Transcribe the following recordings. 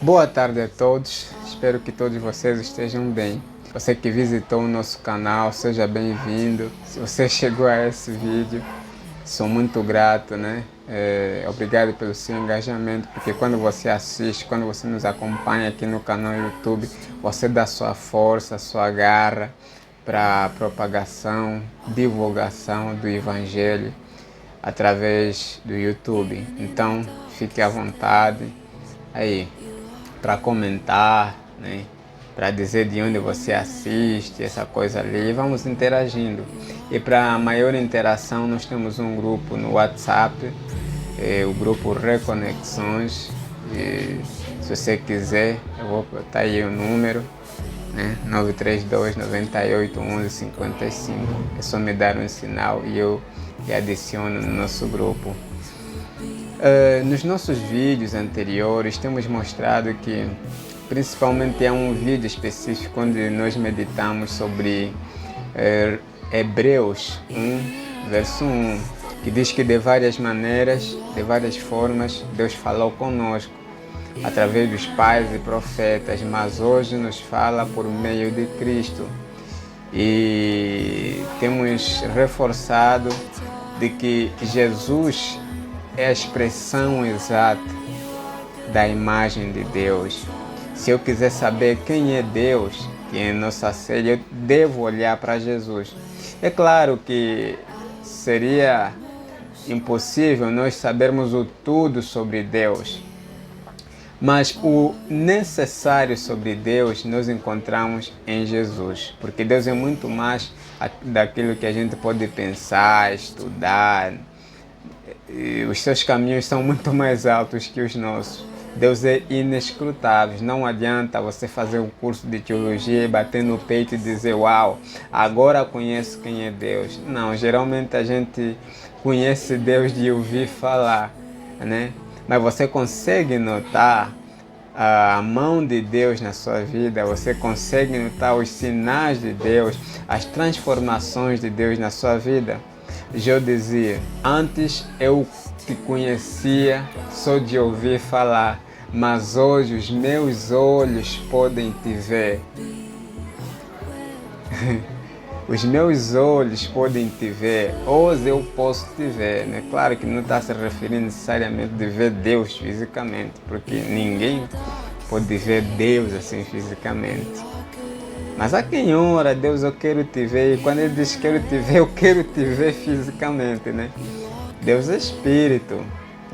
Boa tarde a todos, espero que todos vocês estejam bem. Você que visitou o nosso canal, seja bem-vindo. Se você chegou a esse vídeo, sou muito grato, né? Obrigado pelo seu engajamento, porque quando você assiste, quando você nos acompanha aqui no canal YouTube, você dá sua força, sua garra para a propagação, divulgação do Evangelho através do YouTube. Então, fique à vontade aí para comentar, né? Para dizer de onde você assiste, essa coisa ali, vamos interagindo. E para maior interação, nós temos um grupo no WhatsApp, o grupo Reconexões. E se você quiser, eu vou botar aí o número, né? 932 98 11 55. É só me dar um sinal e eu lhe adiciono no nosso grupo. Nos nossos vídeos anteriores temos mostrado que, principalmente há um vídeo específico onde nós meditamos sobre Hebreus 1, verso 1, que diz que de várias maneiras, de várias formas, Deus falou conosco através dos pais e profetas, mas hoje nos fala por meio de Cristo. E temos reforçado de que Jesus é a expressão exata da imagem de Deus. Se eu quiser saber quem é Deus, quem é nossa sede, eu devo olhar para Jesus. É claro que seria impossível nós sabermos o tudo sobre Deus, mas o necessário sobre Deus nós encontramos em Jesus, porque Deus é muito mais daquilo que a gente pode pensar, estudar. E os seus caminhos são muito mais altos que os nossos. Deus é inescrutável. Não adianta você fazer um curso de teologia e bater no peito e dizer: uau, agora conheço quem é Deus. Não, geralmente a gente conhece Deus de ouvir falar, né? Mas você consegue notar a mão de Deus na sua vida, você consegue notar os sinais de Deus, as transformações de Deus na sua vida. Jó dizia: antes eu te conhecia só de ouvir falar, mas hoje os meus olhos podem te ver. Os meus olhos podem te ver, hoje eu posso te ver, né? Claro que não está se referindo necessariamente de ver Deus fisicamente, porque ninguém pode ver Deus assim fisicamente. Mas há quem ora: Deus, eu quero te ver. E quando ele diz quero te ver, eu quero te ver fisicamente, né? Deus é espírito.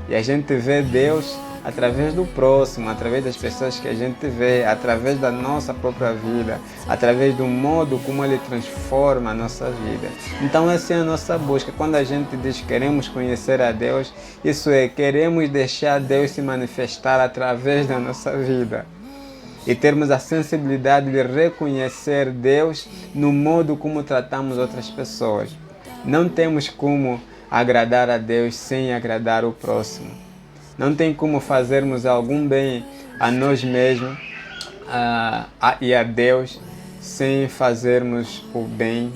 E a gente vê Deus através do próximo, através das pessoas que a gente vê, através da nossa própria vida, através do modo como Ele transforma a nossa vida. Então essa é a nossa busca. Quando a gente diz que queremos conhecer a Deus, isso é, queremos deixar Deus se manifestar através da nossa vida. E termos a sensibilidade de reconhecer Deus no modo como tratamos outras pessoas. Não temos como agradar a Deus sem agradar o próximo. Não tem como fazermos algum bem a nós mesmos e a Deus sem fazermos o bem,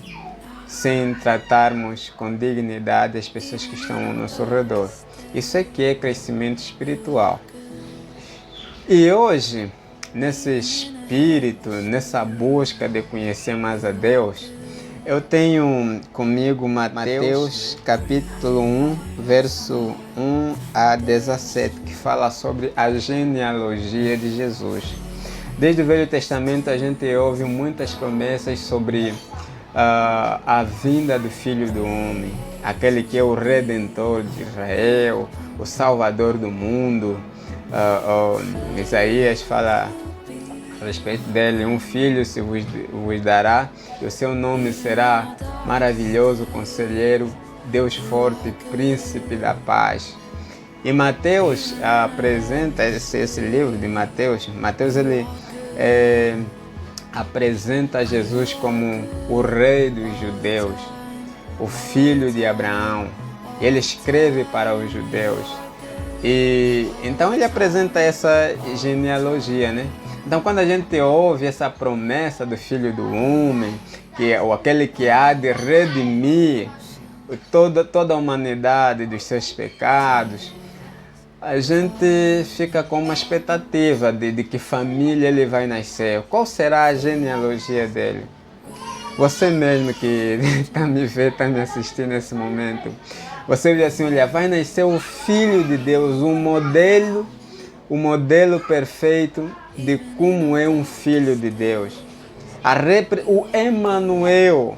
sem tratarmos com dignidade as pessoas que estão ao nosso redor. Isso é que é crescimento espiritual. E hoje, nesse espírito, nessa busca de conhecer mais a Deus, eu tenho comigo Mateus capítulo 1, verso 1 a 17, que fala sobre a genealogia de Jesus. Desde o Velho Testamento a gente ouve muitas promessas sobre a vinda do Filho do Homem, aquele que é o Redentor de Israel, o Salvador do mundo. Isaías fala a respeito dele: um filho se vos dará, e o seu nome será Maravilhoso Conselheiro, Deus Forte, Príncipe da Paz. E Mateus apresenta esse livro de Mateus. Mateus ele apresenta Jesus como o rei dos judeus, o filho de Abraão. Ele escreve para os judeus. E então ele apresenta essa genealogia, né? Então, quando a gente ouve essa promessa do Filho do Homem, ou aquele que há de redimir toda a humanidade dos seus pecados, a gente fica com uma expectativa de que família ele vai nascer. Qual será a genealogia dele? Você mesmo que está me vendo, está me assistindo nesse momento, você diz assim, olha, vai nascer um filho de Deus, o modelo perfeito de como é um filho de Deus. O Emanuel,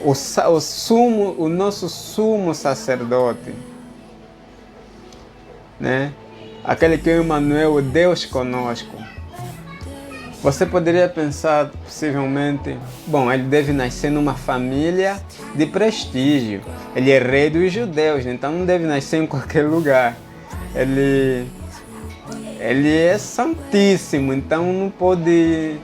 o nosso sumo sacerdote, né? Aquele que é o Emanuel, o Deus conosco. Você poderia pensar, possivelmente, bom, ele deve nascer numa família de prestígio. Ele é rei dos judeus, então não deve nascer em qualquer lugar. Ele é santíssimo, então não pode...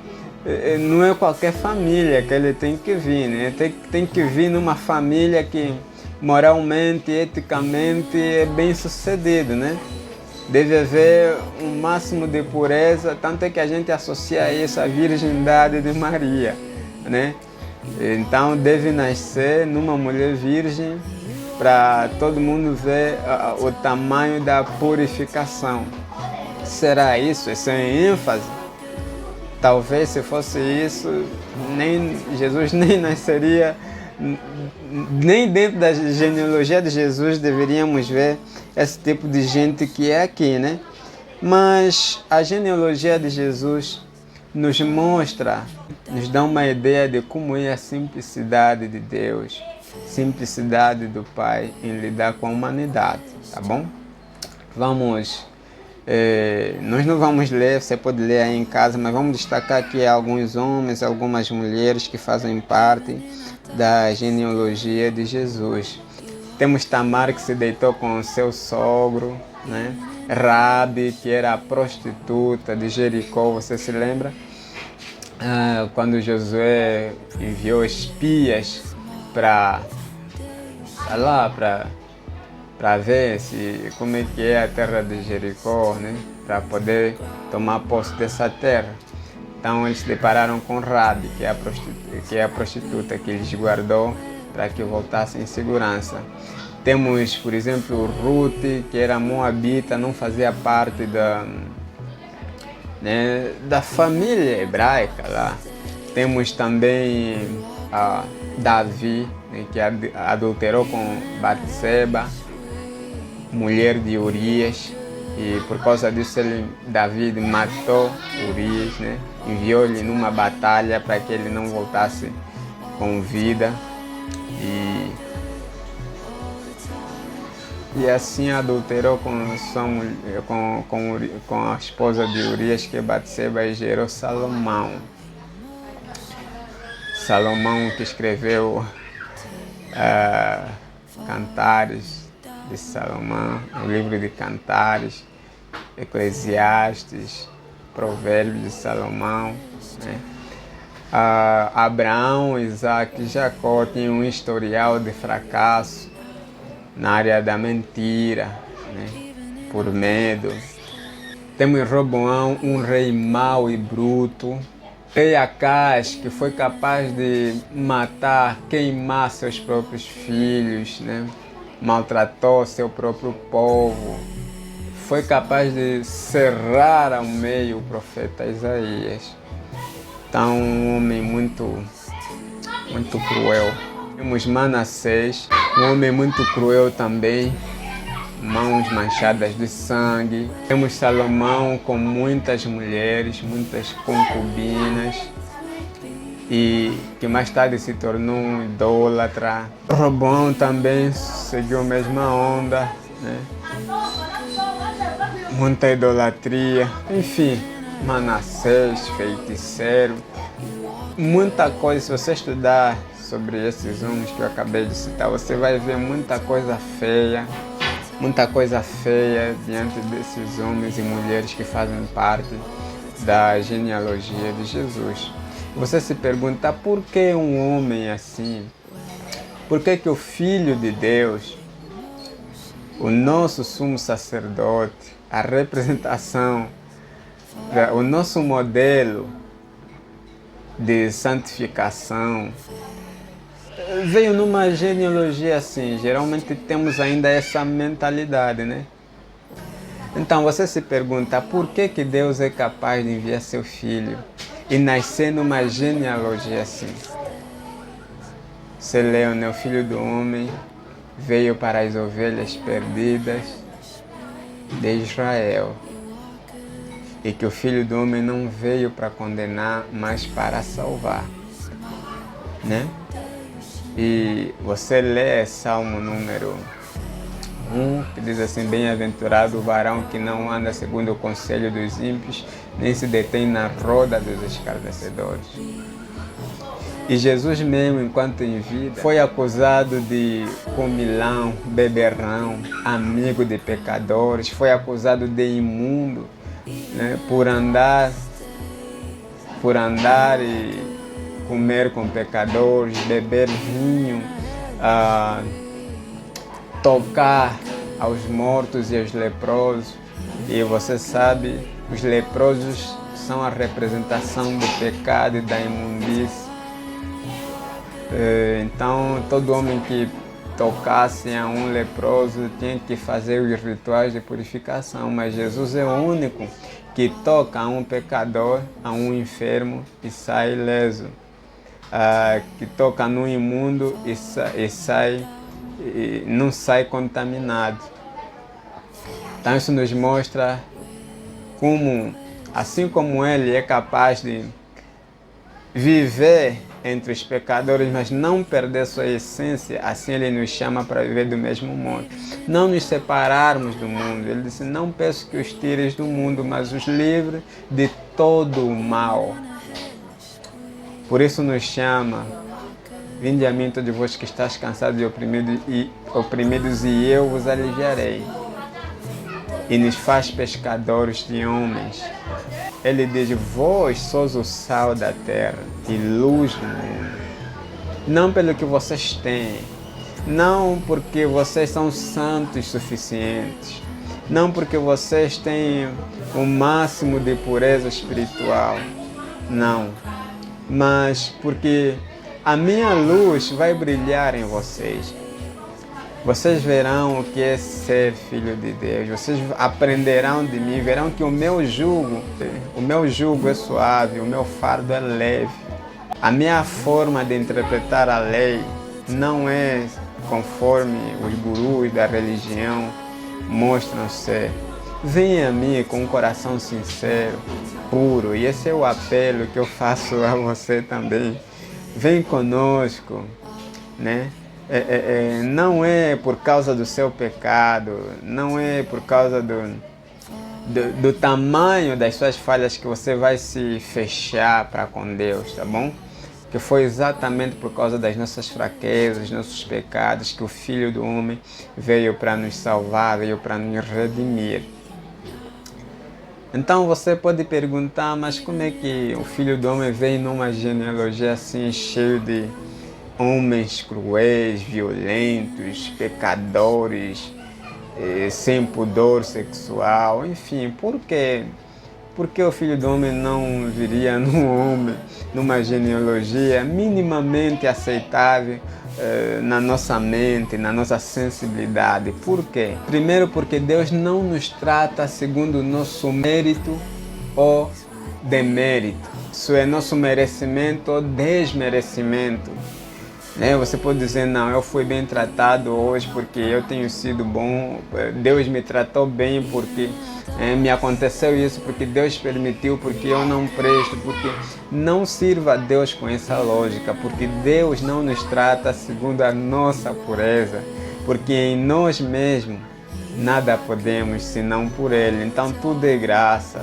Não é qualquer família que ele tem que vir, né? Tem que vir numa família que moralmente, eticamente é bem sucedido, né? Deve haver um máximo de pureza, tanto é que a gente associa isso à virgindade de Maria, né? Então deve nascer numa mulher virgem para todo mundo ver o tamanho da purificação. Será isso? Isso é ênfase? Talvez se fosse isso, Jesus nem nasceria, nem dentro da genealogia de Jesus deveríamos ver esse tipo de gente que é aqui, né? Mas a genealogia de Jesus nos mostra, nos dá uma ideia de como é a simplicidade de Deus, simplicidade do Pai em lidar com a humanidade, tá bom? Nós não vamos ler, você pode ler aí em casa, mas vamos destacar aqui alguns homens, algumas mulheres que fazem parte da genealogia de Jesus. Temos Tamar, que se deitou com seu sogro, né? Rabi, que era a prostituta de Jericó, você se lembra? Quando Josué enviou espias para ver como é que é a terra de Jericó, né? Para poder tomar posse dessa terra. Então eles se depararam com Rabi, que é a prostituta que eles guardou para que voltassem em segurança. Temos, por exemplo, Ruth, que era moabita, não fazia parte da família hebraica lá. Temos também Davi, né, que adulterou com Batseba, mulher de Urias, e por causa disso Davi matou Urias, né? Enviou-lhe numa batalha para que ele não voltasse com vida, e assim adulterou com a esposa de Urias, que é Batseba, e gerou Salomão. Salomão, que escreveu Cantares de Salomão, o livro de Cantares, Eclesiastes, Provérbios de Salomão, né? Abraão, Isaac e Jacó tinham um historial de fracasso na área da mentira, né? Por medo. Temos Roboão, um rei mau e bruto. Rei Acaz, que foi capaz de matar, queimar seus próprios filhos, né? Maltratou seu próprio povo. Foi capaz de cerrar ao meio o profeta Isaías. Então, um homem muito cruel. Temos Manassés, um homem muito cruel também, mãos manchadas de sangue. Temos Salomão com muitas mulheres, muitas concubinas, e que mais tarde se tornou um idólatra. Roboão também seguiu a mesma onda, né? Muita idolatria, enfim, Manassés, feiticeiro, muita coisa. Se você estudar sobre esses homens que eu acabei de citar, você vai ver muita coisa feia diante desses homens e mulheres que fazem parte da genealogia de Jesus. Você se pergunta, por que um homem assim? Por que o Filho de Deus, o nosso sumo sacerdote, a representação, o nosso modelo de santificação, veio numa genealogia assim. Geralmente temos ainda essa mentalidade, né? Então você se pergunta por que Deus é capaz de enviar seu filho e nascer numa genealogia assim? Você leu, né? O Filho do Homem veio para as ovelhas perdidas de Israel. E que o Filho do Homem não veio para condenar, mas para salvar, né? E você lê Salmo número 1, que diz assim: bem-aventurado o varão que não anda segundo o conselho dos ímpios, nem se detém na roda dos escarnecedores. E Jesus mesmo, enquanto em vida, foi acusado de comilão, beberrão, amigo de pecadores, foi acusado de imundo, né, por andar e comer com pecadores, beber vinho, tocar aos mortos e aos leprosos. E você sabe, os leprosos são a representação do pecado e da imundície. Então, todo homem que tocasse a um leproso tinha que fazer os rituais de purificação, mas Jesus é o único que toca a um pecador, a um enfermo e sai ileso, que toca no imundo e não sai contaminado. Então isso nos mostra como, assim como ele é capaz de viver entre os pecadores, mas não perder sua essência, assim ele nos chama para viver do mesmo modo. Não nos separarmos do mundo. Ele disse: não peço que os tires do mundo, mas os livre de todo o mal. Por isso nos chama: vinde a mim todos vós que estáis cansados e oprimidos, e eu vos aliviarei. E nos faz pescadores de homens. Ele diz: vós sois o sal da terra e luz do mundo. Não pelo que vocês têm, não porque vocês são santos suficientes, não porque vocês têm o máximo de pureza espiritual, não, mas porque a minha luz vai brilhar em vocês. Vocês verão o que é ser filho de Deus. Vocês aprenderão de mim, verão que o meu jugo é suave, o meu fardo é leve. A minha forma de interpretar a lei não é conforme os gurus da religião mostram ser. Venha a mim com um coração sincero, puro, e esse é o apelo que eu faço a você também. Vem conosco, né? Não é por causa do seu pecado, não é por causa do tamanho das suas falhas que você vai se fechar para com Deus, tá bom? Que foi exatamente por causa das nossas fraquezas, nossos pecados, que o Filho do Homem veio para nos salvar, veio para nos redimir. Então você pode perguntar: mas como é que o Filho do Homem veio numa genealogia assim, cheio de homens cruéis, violentos, pecadores, sem pudor sexual, enfim, por quê? Por que o Filho do Homem não viria numa genealogia minimamente aceitável na nossa mente, na nossa sensibilidade? Por quê? Primeiro, porque Deus não nos trata segundo o nosso mérito ou demérito. Isso é nosso merecimento ou desmerecimento. Você pode dizer: não, eu fui bem tratado hoje porque eu tenho sido bom, Deus me tratou bem porque me aconteceu isso, porque Deus permitiu, porque eu não presto, porque não sirva a Deus com essa lógica, porque Deus não nos trata segundo a nossa pureza, porque em nós mesmos nada podemos senão por Ele. Então tudo é graça.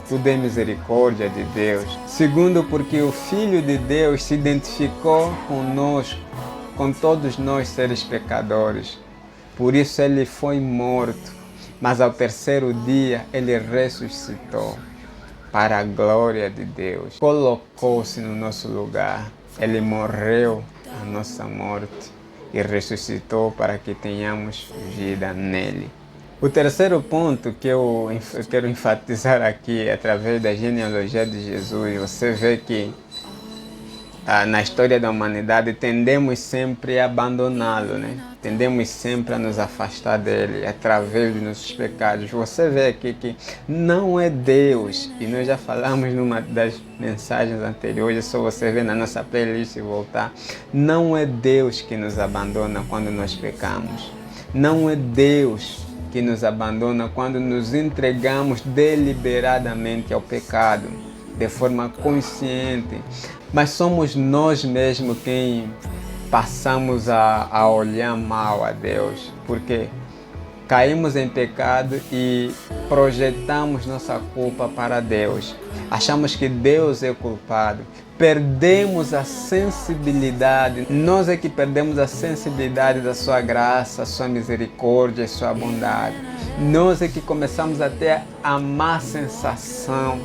Tudo é misericórdia de Deus. Segundo, porque o Filho de Deus se identificou conosco, com todos nós seres pecadores. Por isso ele foi morto, mas ao terceiro dia ele ressuscitou para a glória de Deus. Colocou-se no nosso lugar. Ele morreu a nossa morte e ressuscitou para que tenhamos vida nele. O terceiro ponto que eu quero enfatizar aqui, através da genealogia de Jesus, você vê que na história da humanidade, tendemos sempre a abandoná-lo, né? Tendemos sempre a nos afastar dele através de nossos pecados. Você vê aqui que não é Deus, e nós já falamos numa das mensagens anteriores, é só você ver na nossa playlist e voltar. Não é Deus que nos abandona quando nós pecamos. Não é Deus que nos abandona quando nos entregamos deliberadamente ao pecado, de forma consciente. Mas somos nós mesmos quem passamos a olhar mal a Deus, porque caímos em pecado e projetamos nossa culpa para Deus. Achamos que Deus é culpado. Perdemos a sensibilidade. Nós é que perdemos a sensibilidade da sua graça, sua misericórdia, sua bondade. Nós é que começamos a ter a má sensação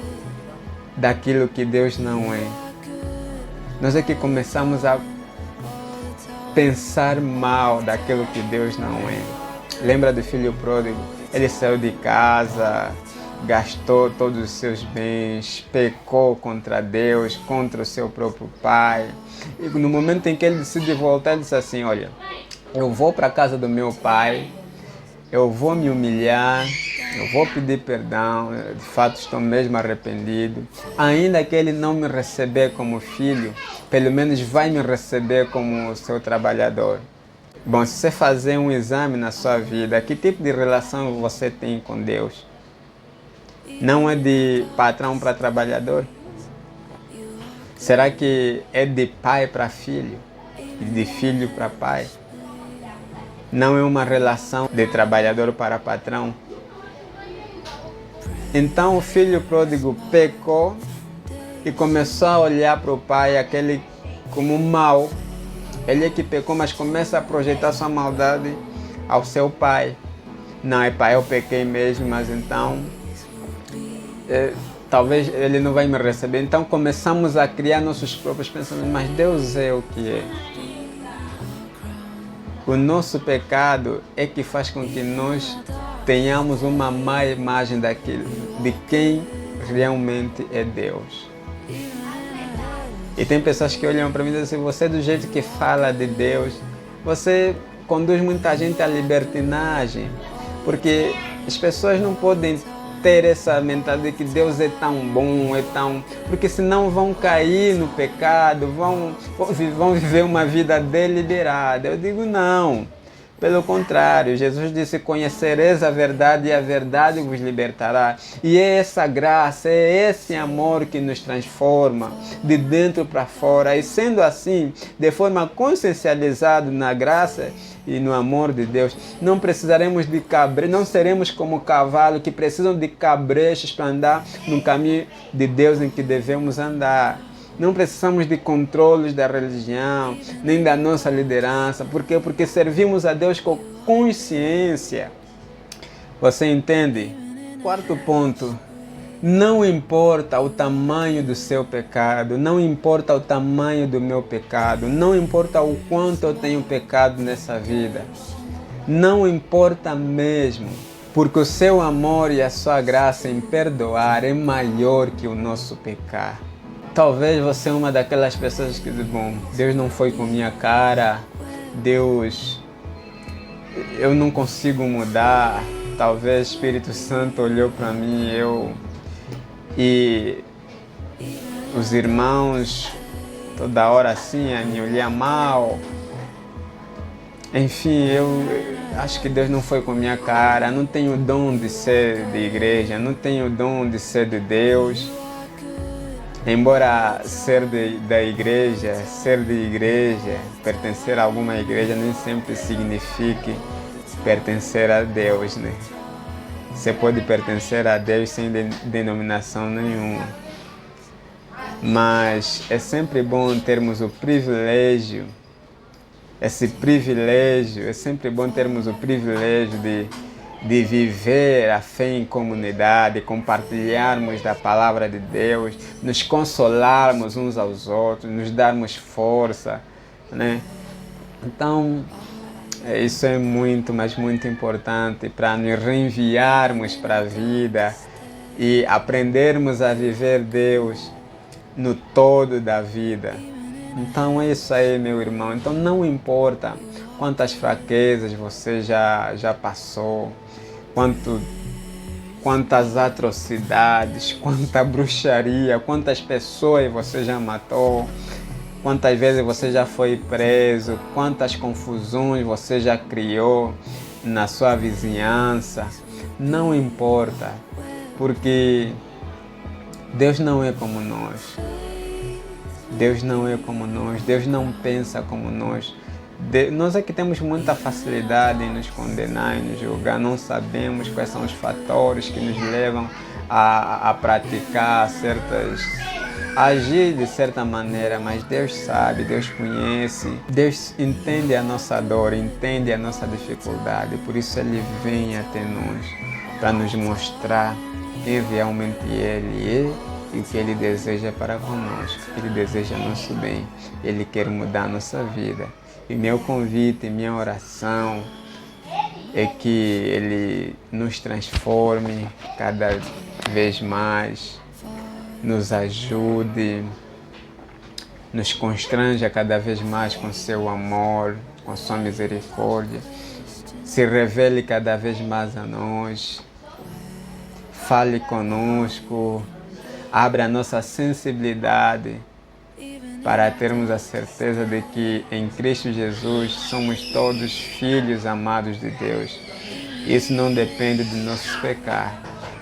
daquilo que Deus não é. Nós é que começamos a pensar mal daquilo que Deus não é. Lembra do filho pródigo? Ele saiu de casa, gastou todos os seus bens, pecou contra Deus, contra o seu próprio pai. E no momento em que ele decide voltar, ele disse assim, olha, eu vou para a casa do meu pai, eu vou me humilhar, eu vou pedir perdão, de fato estou mesmo arrependido. Ainda que ele não me receber como filho, pelo menos vai me receber como seu trabalhador. Bom, se você fazer um exame na sua vida, que tipo de relação você tem com Deus? Não é de patrão para trabalhador? Será que é de pai para filho? De filho para pai? Não é uma relação de trabalhador para patrão? Então o filho pródigo pecou e começou a olhar para o pai, aquele como mal. Ele é que pecou, mas começa a projetar sua maldade ao seu pai. Não, é pai, eu pequei mesmo, mas então talvez ele não vai me receber. Então começamos a criar nossos próprios pensamentos, mas Deus é o que é. O nosso pecado é que faz com que nós tenhamos uma má imagem daquilo, de quem realmente é Deus. E tem pessoas que olham para mim e dizem assim, você do jeito que fala de Deus, você conduz muita gente à libertinagem, porque as pessoas não podem ter essa mentalidade de que Deus é tão bom, porque senão vão cair no pecado, vão viver uma vida deliberada. Eu digo não, pelo contrário, Jesus disse, conhecereis a verdade e a verdade vos libertará. E é essa graça, é esse amor que nos transforma de dentro para fora. E sendo assim, de forma consciencializada na graça e no amor de Deus, não precisaremos de não seremos como cavalo que precisam de cabrechos para andar no caminho de Deus em que devemos andar. Não precisamos de controles da religião, nem da nossa liderança. Por quê? Porque servimos a Deus com consciência. Você entende? Quarto ponto. Não importa o tamanho do seu pecado, não importa o tamanho do meu pecado, não importa o quanto eu tenho pecado nessa vida. Não importa mesmo, porque o seu amor e a sua graça em perdoar é maior que o nosso pecar. Talvez você é uma daquelas pessoas que diz, bom, Deus não foi com minha cara, Deus, eu não consigo mudar, talvez o Espírito Santo olhou para mim, e os irmãos toda hora assim, a me olhar mal. Enfim, eu acho que Deus não foi com minha cara, não tenho dom de ser de igreja, não tenho dom de ser de Deus. Embora ser da igreja, pertencer a alguma igreja nem sempre signifique pertencer a Deus, né? Você pode pertencer a Deus sem denominação nenhuma. Mas é sempre bom termos o privilégio, é sempre bom termos o privilégio de viver a fé em comunidade, compartilharmos da palavra de Deus, nos consolarmos uns aos outros, nos darmos força, né? Então, isso é muito, mas muito importante para nos reenviarmos para a vida e aprendermos a viver Deus no todo da vida. Então é isso aí, meu irmão. Então não importa quantas fraquezas você já passou, quantas atrocidades, quanta bruxaria, quantas pessoas você já matou, quantas vezes você já foi preso, quantas confusões você já criou na sua vizinhança. Não importa, porque Deus não é como nós. Deus não é como nós, Deus não pensa como nós. Nós é que temos muita facilidade em nos condenar, em nos julgar, não sabemos quais são os fatores que nos levam a praticar a agir de certa maneira, mas Deus sabe, Deus conhece, Deus entende a nossa dor, entende a nossa dificuldade, por isso Ele vem até nós para nos mostrar quem realmente Ele é e o que Ele deseja para conosco. Ele deseja nosso bem, Ele quer mudar a nossa vida. E meu convite, minha oração é que Ele nos transforme cada vez mais, nos ajude, nos constranja cada vez mais com seu amor, com sua misericórdia, se revele cada vez mais a nós, fale conosco, abra a nossa sensibilidade para termos a certeza de que em Cristo Jesus somos todos filhos amados de Deus. Isso não depende de nossos pecados,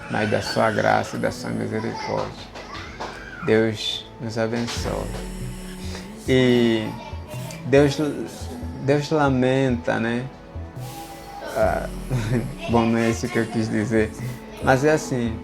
mas da sua graça e da sua misericórdia. Deus nos abençoe. E Deus lamenta, né? Bom, não é isso que eu quis dizer, mas é assim,